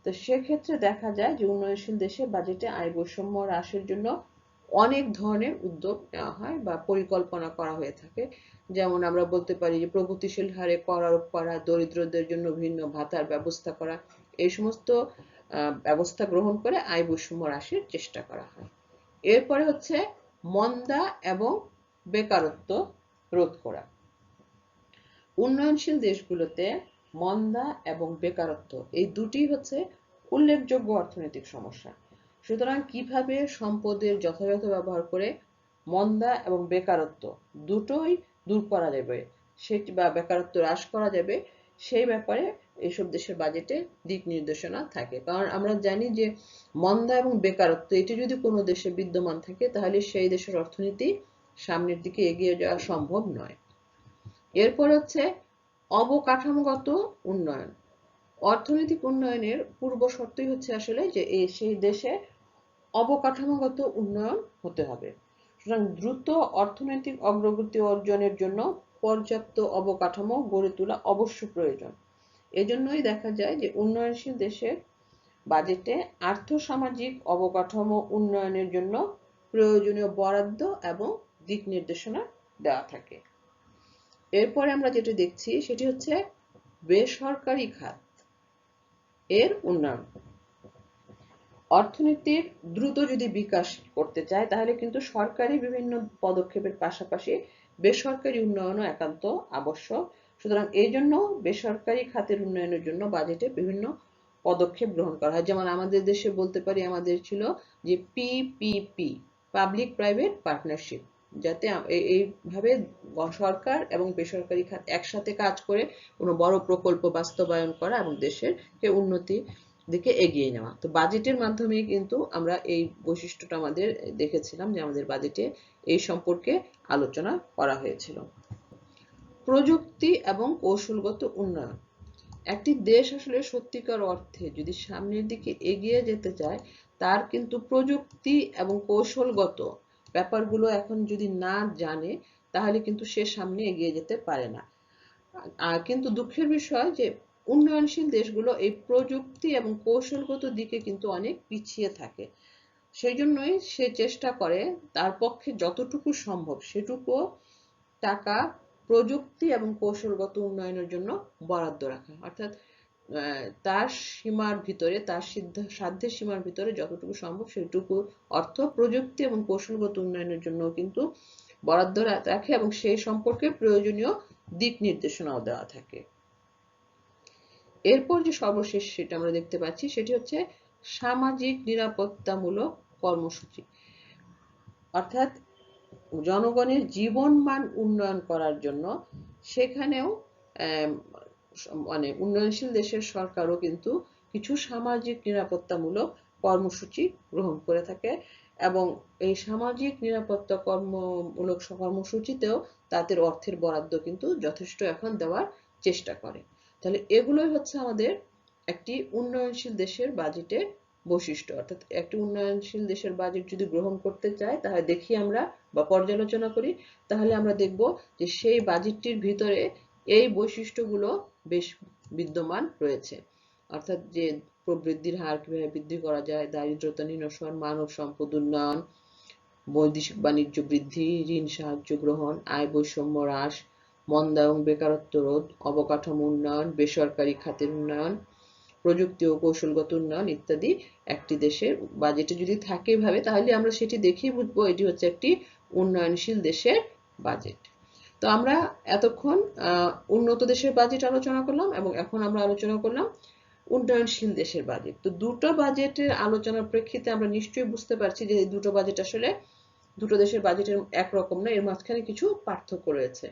তো সেক্ষেত্রে দেখা যায় যে উন্নয়নশীল দেশে বাজেটে আয় বৈষম্য হ্রাসের জন্য অনেক ধরনের উদ্যোগ নেওয়া হয় বা পরিকল্পনা করা হয়ে থাকে। যেমন আমরা বলতে পারি যে প্রগতিশীল হারে কর আরোপ করা, দরিদ্রদের জন্য ভিন্ন ভাতার ব্যবস্থা করা, এই সমস্ত ব্যবস্থা গ্রহণ করে আয় বৈষম্য হ্রাসের চেষ্টা করা হয়। এরপরে হচ্ছে মন্দা এবং বেকারত্ব রোধ করা। উন্নয়নশীল দেশগুলোতে মন্দা এবং বেকারত্ব এই দুটি হচ্ছে উল্লেখযোগ্য অর্থনৈতিক সমস্যা। সুতরাং কিভাবে সম্পদের যথাযথ ব্যবহার করে মন্দা এবং বেকারত্ব দুটোই দূর করা যাবে সেটি বা বেকারত্ব হ্রাস করা যাবে সেই ব্যাপারে এইসব দেশের বাজেটে দিক নির্দেশনা থাকে। কারণ আমরা জানি যে মন্দা এবং বেকারত্ব এটি যদি কোনো দেশে বিদ্যমান থাকে তাহলে সেই দেশের অর্থনীতি সামনের দিকে এগিয়ে যাওয়া সম্ভব নয়। এরপর হচ্ছে অবকাঠামোগত উন্নয়ন। অর্থনৈতিক উন্নয়নের পূর্ব শর্তই হচ্ছে আসলে যে সেই দেশে অবকাঠামোগত উন্নয়ন হতে হবে। সুতরাং দ্রুত অর্থনৈতিক অগ্রগতি অর্জনের জন্য পর্যাপ্ত অবকাঠামো গড়ে তোলা অবশ্য প্রয়োজন। এজন্যই দেখা যায় যে উন্নয়নশীল দেশের বাজেটে আর্থসামাজিক অবকাঠামো উন্নয়নের জন্য প্রয়োজনীয় বরাদ্দ এবং দিক নির্দেশনা দেওয়া থাকে। এরপরে আমরা যেটা দেখছি সেটি হচ্ছে বেসরকারি খাত এর উন্নয়ন। অর্থনীতির দ্রুত যদি বিকাশ করতে চায় তাহলে কিন্তু সরকারি বিভিন্ন পদক্ষেপের পাশাপাশি বেসরকারি উন্নয়নও একান্ত আবশ্যক। সুতরাং এই জন্য বেসরকারি খাতের উন্নয়নের জন্য বাজেটে বিভিন্ন পদক্ষেপ গ্রহণ করা হয়। যেমন আমাদের দেশে বলতে পারি আমাদের ছিল যে পিপিপি, পাবলিক প্রাইভেট পার্টনারশিপ, যাতে এইভাবে সরকার এবং বেসরকারি খাত একসাথে কাজ করে কোনো বড় প্রকল্প বাস্তবায়ন করা এবং দেশের উন্নতি দিকে এগিয়ে নেওয়া। তো বাজেটের মাধ্যমে কিন্তু আমরা এই বৈশিষ্ট্যটা আমাদের দেখেছিলাম যে আমাদের বাজেটে এই সম্পর্কে আলোচনা করা হয়েছিল। প্রযুক্তি এবং কৌশলগত উন্নয়ন। একটি দেশ আসলে সত্যিকার অর্থে যদি সামনের দিকে এগিয়ে যেতে চায় তার কিন্তু প্রযুক্তি এবং কৌশলগত ব্যাপারগুলো এখন যদি না জানে তাহলে কিন্তু সে সামনে এগিয়ে যেতে পারে না। আর কিন্তু দুঃখের বিষয় যে উন্নয়নশীল দেশগুলো এই প্রযুক্তি এবং কৌশলগত দিকে কিন্তু অনেক পিছিয়ে থাকে। সেই জন্যই সে চেষ্টা করে তার পক্ষে যতটুকু সম্ভব সেটুকু টাকা প্রযুক্তি এবং কৌশলগত উন্নয়নের জন্য বরাদ্দ রাখা, অর্থাৎ তার সীমার ভিতরে, তার সাধ্যের সীমার ভিতরে যতটুকু সম্ভব সেটুকু অর্থ প্রযুক্তি এবং কৌশলগত উন্নয়নের জন্য কিন্তু বরাদ্দ রাখে এবং সেই সম্পর্কে প্রয়োজনীয় দিক নির্দেশনাও দেওয়া থাকে। এরপর যে সর্বশেষ সেটা আমরা দেখতে পাচ্ছি সেটি হচ্ছে সামাজিক নিরাপত্তামূলক কর্মসূচি, অর্থাৎ জনগণের জীবনমান উন্নয়ন করার জন্য সেখানেও মানে উন্নয়নশীল দেশের সরকারও কিন্তু কিছু সামাজিক নিরাপত্তামূলক কর্মসূচি গ্রহণ করে থাকে এবং এই সামাজিক নিরাপত্তা কর্মসূচিতেও তাদের অর্থের বরাদ্দ কিন্তু যথেষ্ট এখন দেওয়ার চেষ্টা করে। তাহলে এগুলোই হচ্ছে আমাদের একটি উন্নয়নশীল দেশের বাজেটের বৈশিষ্ট্য। অর্থাৎ একটি উন্নয়নশীল দেশের বাজেট যদি গ্রহণ করতে চাই তাহলে দেখি আমরা বা পর্যালোচনা করি তাহলে আমরা দেখব যে সেই বাজেটটির ভিতরে এই বৈশিষ্ট্যগুলো বেশ বিদ্যমান রয়েছে। অর্থাৎ যে প্রবৃদ্ধির হার কিভাবে বৃদ্ধি করা যায়, দারিদ্রতা নিরসন, মানব সম্পদ উন্নয়ন, বৈদেশিক বাণিজ্য বৃদ্ধি, ঋণ সাহায্য গ্রহণ, আয় বৈষম্য হ্রাস, মন্দা এবং বেকারত্ব রোধ, অবকাঠামো উন্নয়ন, বেসরকারি খাতের উন্নয়ন, প্রযুক্তি ও কৌশলগত উন্নয়ন ইত্যাদি একটি দেশের বাজেটে যদি থাকে এভাবে তাহলে আমরা সেটি দেখেই বুঝবো এটি হচ্ছে একটি উন্নয়নশীল দেশের বাজেট। তো আমরা এতক্ষণ উন্নত দেশের বাজেট আলোচনা করলাম এবং এখন আমরা আলোচনা করলাম উন্নয়নশীল দেশের বাজেট। তো দুটো বাজেটের আলোচনার প্রেক্ষিতে আমরা নিশ্চয়ই বুঝতে পারছি যে এই দুটো বাজেট আসলে দুটো দেশের বাজেটের একরকম না, এর মাঝখানে কিছু পার্থক্য রয়েছে।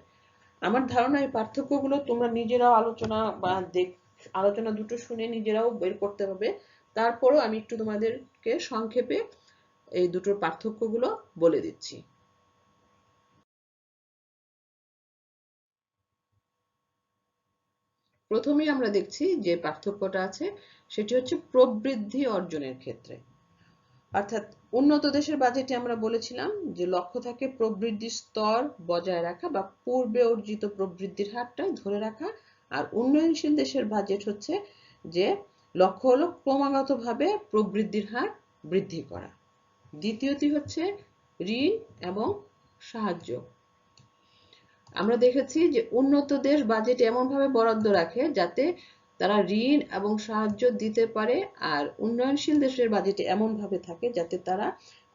আমার ধারণা এই পার্থক্যগুলো তোমরা নিজেরাও আলোচনা দুটো শুনে নিজেরাও বের করতে হবে। তারপরও আমি একটু তোমাদেরকে সংক্ষেপে এই দুটোর পার্থক্যগুলো বলে দিচ্ছি। প্রথমেই আমরা দেখছি যে পার্থক্যটা আছে সেটি হচ্ছে প্রবৃদ্ধি অর্জনের ক্ষেত্রে। অর্থাৎ উন্নত দেশের বাজেটে আমরা বলেছিলাম যে লক্ষ্য থাকে প্রবৃদ্ধির স্তর বজায় রাখা বা পূর্বে অর্জিত প্রবৃদ্ধির হারটা ধরে রাখা। আর উন্নয়নশীল দেশের বাজেট হচ্ছে যে লক্ষ্য হলো ক্রমাগতভাবে প্রবৃদ্ধির হার বৃদ্ধি করা। দ্বিতীয়টি হচ্ছে ঋণ এবং সাহায্য। আমরা দেখেছি যে উন্নত দেশ বাজেট এমনভাবে বরাদ্দ রাখে যাতে তারা ঋণ এবং সাহায্য দিতে পারে, আর উন্নয়নশীল দেশের বাজেটে এমনভাবে থাকে যাতে তারা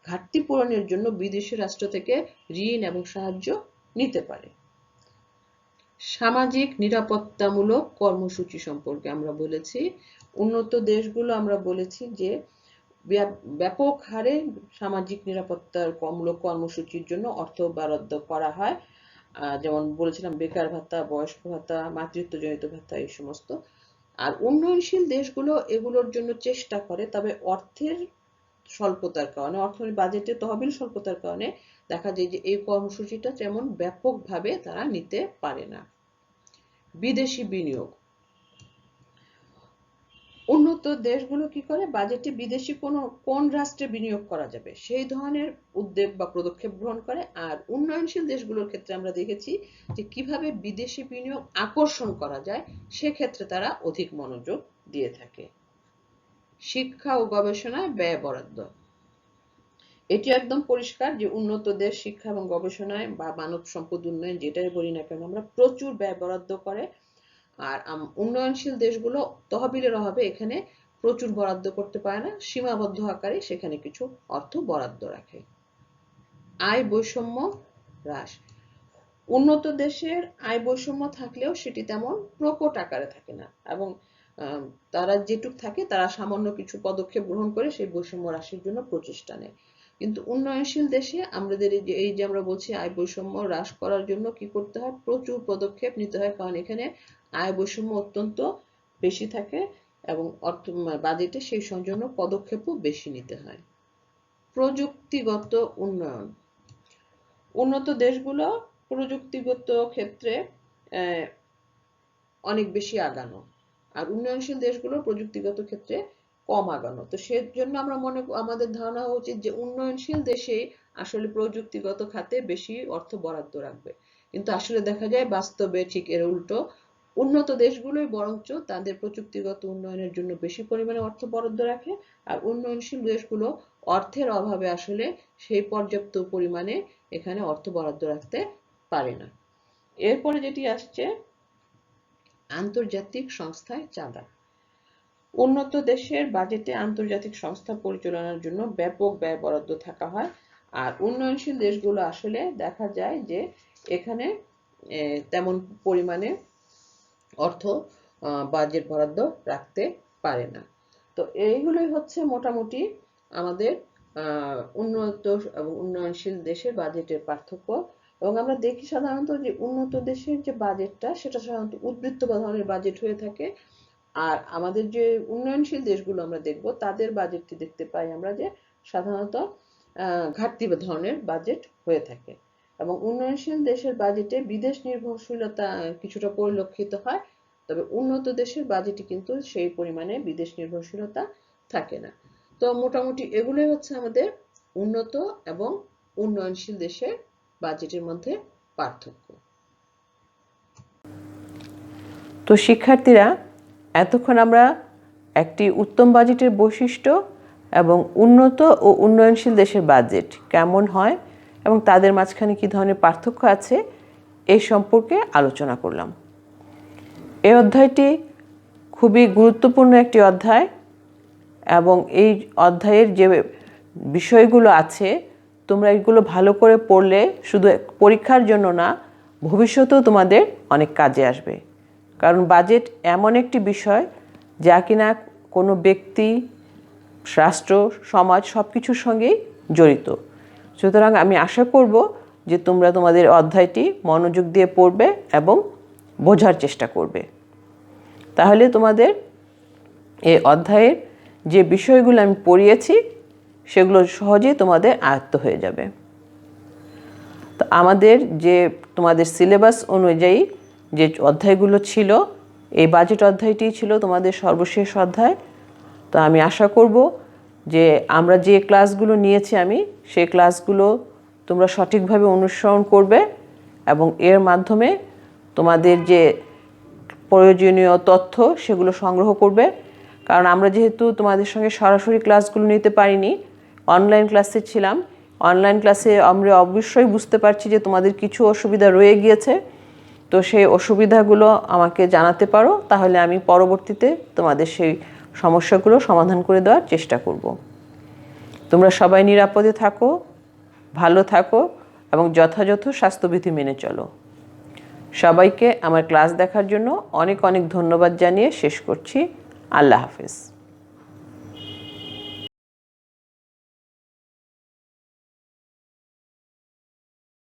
ঘাটতি পূরণের জন্য বিদেশি রাষ্ট্র থেকে ঋণ এবং সাহায্য নিতে পারে। সামাজিক নিরাপত্তামূলক কর্মসূচি সম্পর্কে আমরা বলেছি। উন্নত দেশগুলো আমরা বলেছি যে ব্যাপক হারে সামাজিক নিরাপত্তামূলক কর্মসূচির জন্য অর্থ বরাদ্দ করা হয়, যেমন বলেছিলাম বেকার ভাতা, বয়স্ক ভাতা, মাতৃত্বজনিত ভাতা, এই সমস্ত। আর উন্নয়নশীল দেশগুলো এগুলোর জন্য চেষ্টা করে, তবে অর্থের স্বল্পতার কারণে, অর্থনৈতিক বাজেটের তহবিল স্বল্পতার কারণে দেখা যায় যে এই কর্মসূচিটা তেমন ব্যাপকভাবে তারা নিতে পারে না। বিদেশি বিনিয়োগ। উন্নত দেশগুলো কি করে, বাজেটে বিদেশি কোন রাষ্ট্রে বিনিয়োগ করা যাবে সেই ধরনের উদ্যোগ বা পদক্ষেপ গ্রহণ করে। আর উন্নয়নশীল দেশগুলোর ক্ষেত্রে আমরা দেখেছি যে কিভাবে বিদেশি বিনিয়োগ আকর্ষণ করা যায় সেক্ষেত্রে তারা অধিক মনোযোগ দিয়ে থাকে। শিক্ষা ও গবেষণায় ব্যয় বরাদ্দ। এটি একদম পরিষ্কার যে উন্নত দেশ শিক্ষা এবং গবেষণায় বা মানব সম্পদ উন্নয়ন যেটাই বলি না কেন আমরা প্রচুর ব্যয় বরাদ্দ করে। আর উন্নয়নশীল দেশগুলো তহবিলের অভাবে এখানে প্রচুর বরাদ্দ করতে পারে না, সীমাবদ্ধ আকারে সেখানে কিছু অর্থ বরাদ্দ রাখে। আয় বৈষম্য হ্রাস। উন্নত দেশের আয় বৈষম্য থাকলেও সেটি তেমন প্রকট আকারে থাকে না, এবং তারা যেটুক থাকে তারা সামান্য কিছু পদক্ষেপ গ্রহণ করে সেই বৈষম্য হ্রাসের জন্য প্রচেষ্টা নেয়। কিন্তু উন্নয়নশীল দেশে আমাদের এই যে আমরা বলছি আয় বৈষম্য হ্রাস করার জন্য কি করতে হয়, প্রচুর পদক্ষেপ নিতে হয়, কারণ এখানে আয় বৈষম্য অত্যন্ত বেশি থাকে এবং বাজেটে সেই জন্য পদক্ষেপও বেশি নিতে হয়। প্রযুক্তিগত উন্নয়ন। উন্নত দেশগুলো প্রযুক্তিগত ক্ষেত্রে অনেক বেশি আগানো, আর উন্নয়নশীল দেশগুলো প্রযুক্তিগত ক্ষেত্রে কম আগানো। তো সেজন্য আমাদের ধারণা উচিত যে উন্নয়নশীল দেশে আসলে প্রযুক্তিগত খাতে বেশি অর্থ বরাদ্দ রাখবে, কিন্তু আসলে দেখা যায় বাস্তবে ঠিক এর উল্টো। উন্নত দেশগুলোই বরঞ্চ তাদের প্রযুক্তিগত উন্নয়নের জন্য বেশি পরিমাণে অর্থ বরাদ্দ রাখে, আর উন্নয়নশীল দেশগুলো অর্থের অভাবে আসলে সেই পর্যাপ্ত পরিমাণে এখানে অর্থ বরাদ্দ রাখতে পারে না। এরপরে যেটি আসছে আন্তর্জাতিক সংস্থায় চাঁদা। উন্নত দেশের বাজেটে আন্তর্জাতিক সংস্থা পরিচালনার জন্য ব্যাপক ব্যয় বরাদ্দ থাকা হয়, আর উন্নয়নশীল দেশগুলো আসলে দেখা যায় যে এখানে তেমন পরিমাণে অর্থ বাজেট বরাদ্দ রাখতে পারে না। তো এইগুলোই হচ্ছে মোটামুটি আমাদের উন্নত এবং উন্নয়নশীল দেশের বাজেটের পার্থক্য। এবং আমরা দেখি সাধারণত যে উন্নত দেশের যে বাজেটটা সেটা সাধারণত উদ্বৃত্ত ধরনের বাজেট হয়ে থাকে, আর আমাদের যে উন্নয়নশীল দেশগুলো আমরা দেখব তাদের বাজেটটি দেখতে পাই আমরা যে সাধারণত ঘাটতি ধরনের বাজেট হয়ে থাকে। এবং উন্নয়নশীল দেশের বাজেটে বিদেশ নির্ভরশীলতা কিছুটা পরিলক্ষিত হয়, তবে উন্নত দেশের বাজেটে কিন্তু সেই পরিমাণে বিদেশ নির্ভরশীলতা থাকে না। তো মোটামুটি এগুলোই হচ্ছে আমাদের উন্নত এবং উন্নয়নশীল দেশের বাজেটের মধ্যে পার্থক্য। তো শিক্ষার্থীরা, এতক্ষণ আমরা একটি উত্তম বাজেটের বৈশিষ্ট্য এবং উন্নত ও উন্নয়নশীল দেশের বাজেট কেমন হয় এবং তাদের মাঝখানে কী ধরনের পার্থক্য আছে এই সম্পর্কে আলোচনা করলাম। এই অধ্যায়টি খুবই গুরুত্বপূর্ণ একটি অধ্যায়, এবং এই অধ্যায়ের যে বিষয়গুলো আছে তোমরা এগুলো ভালো করে পড়লে শুধু পরীক্ষার জন্য না, ভবিষ্যতেও তোমাদের অনেক কাজে আসবে। কারণ বাজেট এমন একটি বিষয় যা কিনা কোনো ব্যক্তি, রাষ্ট্র, সমাজ সব কিছুর সঙ্গেই জড়িত। সুতরাং আমি আশা করব যে তোমরা তোমাদের অধ্যায়টি মনোযোগ দিয়ে পড়বে এবং বোঝার চেষ্টা করবে। তাহলে তোমাদের এই অধ্যায়ের যে বিষয়গুলো আমি পড়িয়েছি সেগুলো সহজেই তোমাদের আয়ত্ত হয়ে যাবে। তো আমাদের যে তোমাদের সিলেবাস অনুযায়ী যে অধ্যায়গুলো ছিল এই বাজেট অধ্যায়টি ছিল তোমাদের সর্বশেষ অধ্যায়। তো আমি আশা করব যে আমরা যে ক্লাসগুলো নিয়েছি সেই ক্লাসগুলো তোমরা সঠিকভাবে অনুসরণ করবে এবং এর মাধ্যমে তোমাদের যে প্রয়োজনীয় তথ্য সেগুলো সংগ্রহ করবে। কারণ আমরা যেহেতু তোমাদের সঙ্গে সরাসরি ক্লাসগুলো নিতে পারিনি, অনলাইন ক্লাসে ছিলাম, অনলাইন ক্লাসে আমরা অবশ্যই বুঝতে পারছি যে তোমাদের কিছু অসুবিধা রয়ে গিয়েছে। তো সেই অসুবিধাগুলো আমাকে জানাতে পারো, তাহলে আমি পরবর্তীতে তোমাদের সেই সমস্যাগুলো সমাধান করে দেওয়ার চেষ্টা করব। তোমরা সবাই নিরাপদে থাকো, ভালো থাকো এবং যথাযথ স্বাস্থ্যবিধি মেনে চলো। সবাইকে আমার ক্লাস দেখার জন্য অনেক অনেক ধন্যবাদ জানিয়ে শেষ করছি। আল্লাহ হাফেজ।